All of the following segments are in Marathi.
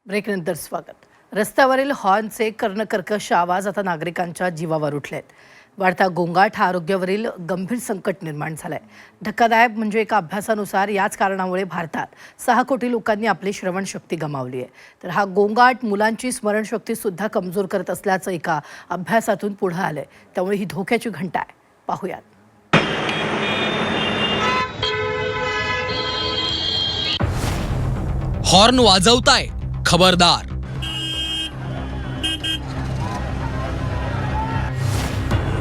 ब्रेकनंतर स्वागत। रस्त्यावरील हॉर्नचे कर्णकर्कश आवाज आता नागरिकांच्या जीवावर उठलेत। वाढता गोंगाट हा आरोग्यावरील गंभीर संकट निर्माण झालंय। धक्कादायक म्हणजे एका अभ्यासानुसार याच कारणामुळे भारतात 6 कोटी लोकांनी आपली श्रवणशक्ती गमावली आहे। तर हा गोंगाट मुलांची स्मरणशक्ती सुद्धा कमजोर करत असल्याचं एका अभ्यासातून पुढे आलंय। त्यामुळे ही धोक्याची घंटा आहे। पाहूयात। हॉर्न वाजवताय, खबरदार।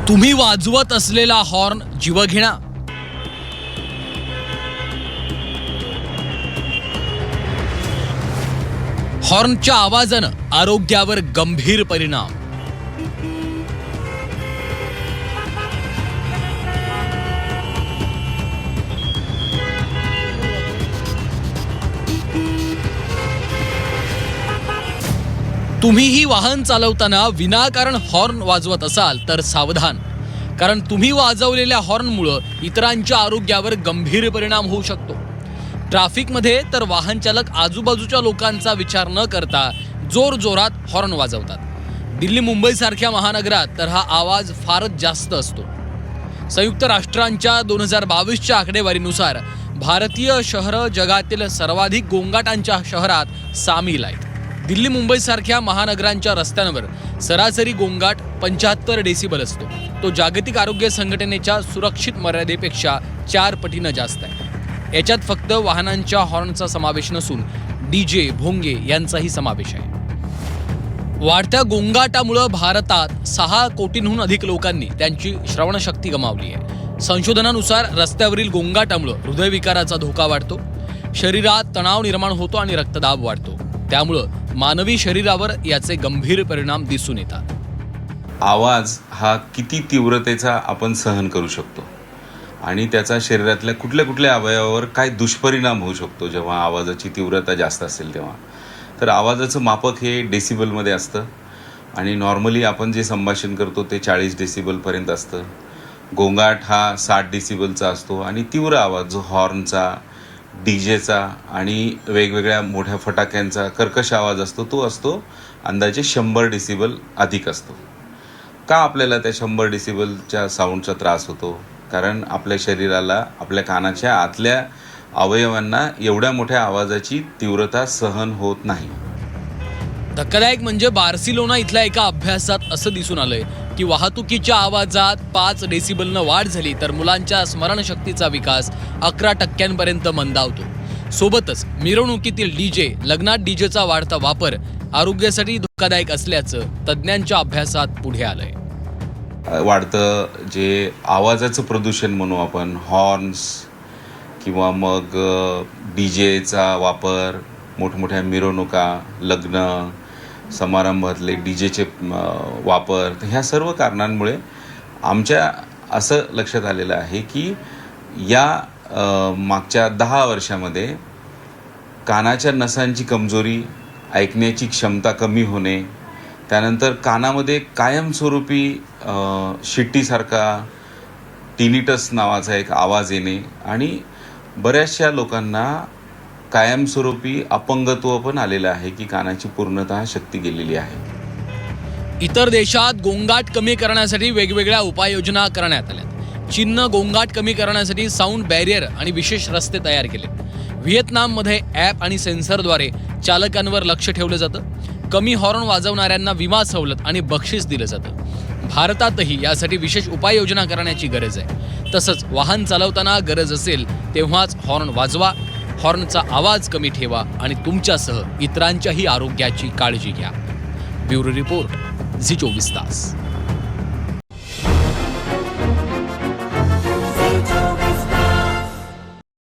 तुम्ही वाजवत असलेला हॉर्न जीवघेणा। हॉर्नच्या आवाजानं आरोग्यावर गंभीर परिणाम। तुम्हीही वाहन चालवताना विनाकारण हॉर्न वाजवत असाल तर सावधान, कारण तुम्ही वाजवलेल्या हॉर्नमुळे इतरांच्या आरोग्यावर गंभीर परिणाम होऊ शकतो। ट्रॅफिकमध्ये तर वाहन चालक आजूबाजूच्या लोकांचा विचार न करता जोरजोरात हॉर्न वाजवतात। दिल्ली मुंबईसारख्या महानगरात तर हा आवाज फारच जास्त असतो। संयुक्त राष्ट्रांच्या 2022च्या आकडेवारीनुसार भारतीय शहरं जगातील सर्वाधिक गोंगाटांच्या शहरात सामील आहेत। दिल्ली मुंबईसारख्या महानगरांच्या रस्त्यांवर सरासरी गोंगाट 75 डेसिबल असतो। तो जागतिक आरोग्य संघटनेच्या सुरक्षित मर्यादेपेक्षा 4 पटीनं जास्त आहे। याच्यात फक्त वाहनांच्या हॉर्नचा समावेश नसून डीजे, भोंगे यांचाही समावेश आहे। वाढत्या गोंगाटामुळे भारतात 6 कोटींहून अधिक लोकांनी त्यांची श्रवणशक्ती गमावली आहे। संशोधनानुसार रस्त्यावरील गोंगाटामुळे हृदयविकाराचा धोका वाढतो, शरीरात तणाव निर्माण होतो आणि रक्तदाब वाढतो। त्यामुळे मानवी शरीरावर याचे गंभीर परिणाम दिसून येतात। आवाज हा किती तीव्रतेचा आपण सहन करू शकतो आणि त्याचा शरीरातल्या कुठल्या अवयवावर काय दुष्परिणाम होऊ शकतो जेव्हा आवाजाची तीव्रता जास्त असेल तेव्हा। तर आवाजाचं मापक हे डेसिबलमध्ये असतं आणि नॉर्मली आपण जे संभाषण करतो ते 40 डेसिबलपर्यंत असतं। गोंगाट हा 60 डेसिबलचा असतो आणि तीव्र आवाज जो हॉर्नचा, डीजेचा आणि वेगवेगळ्या मोठ्या फटाक्यांचा कर्कश आवाज असतो तो असतो अंदाजे 100 डेसिबल अधिक असतो। का आपल्याला त्या 100 डेसिबलच्या साऊंडचा त्रास होतो? कारण आपल्या शरीराला, आपल्या कानाच्या आतल्या अवयवांना एवढ्या मोठ्या आवाजाची तीव्रता सहन होत नाही। धक्कादायक म्हणजे बार्सिलोना इथल्या एका अभ्यासात असं दिसून आलंय की वाहतुकीच्या आवाजात 5 डेसिबलनं वाढ झाली तर मुलांच्या स्मरणशक्तीचा विकास 11% मंदावतो। सोबतच मिरवणुकीतील डीजे, लग्नात डीजेचा वाढता वापर आरोग्यासाठी धोकादायक असल्याचं तज्ज्ञांच्या अभ्यासात पुढे आलंय। वाढतं जे आवाजाचं प्रदूषण म्हणू आपण, हॉर्न्स किंवा मग डीजेचा वापर, मोठमोठ्या मिरवणुका, लग्न समारंभातले डीजेचे वापर, ह्या सर्व कारणांमुळे आमच्या असं लक्षात आलेलं आहे की या मागच्या 10 वर्षामध्ये कानाच्या नसांची कमजोरी, ऐकण्याची क्षमता कमी होणे, त्यानंतर कानामध्ये कायमस्वरूपी शिट्टीसारखा टिनिटस नावाचा एक आवाज येणे आणि बऱ्याचशा लोकांना कायमस्वरूपी अपंगत्व पण आलेलं आहे की कानाची पूर्णतः शक्ती गेलेली आहे। इतर देशात गोंगाट कमी करण्यासाठी वेगवेगळ्या उपाययोजना करण्यात आल्या। चीननं गोंगाट कमी करण्यासाठी साऊंड बॅरियर आणि विशेष रस्ते तयार केले। व्हिएतनाममध्ये ॲप आणि सेन्सरद्वारे चालकांवर लक्ष ठेवलं जातं। कमी हॉर्न वाजवणाऱ्यांना विमा सवलत आणि बक्षीस दिलं जातं। भारतातही यासाठी विशेष उपाययोजना करण्याची गरज आहे। तसंच वाहन चालवताना गरज असेल तेव्हाच हॉर्न वाजवा, हॉर्नचा आवाज कमी ठेवा आणि तुमच्यासह इतरांच्याही आरोग्याची काळजी घ्या। ब्युरो रिपोर्ट, झी 24 तास।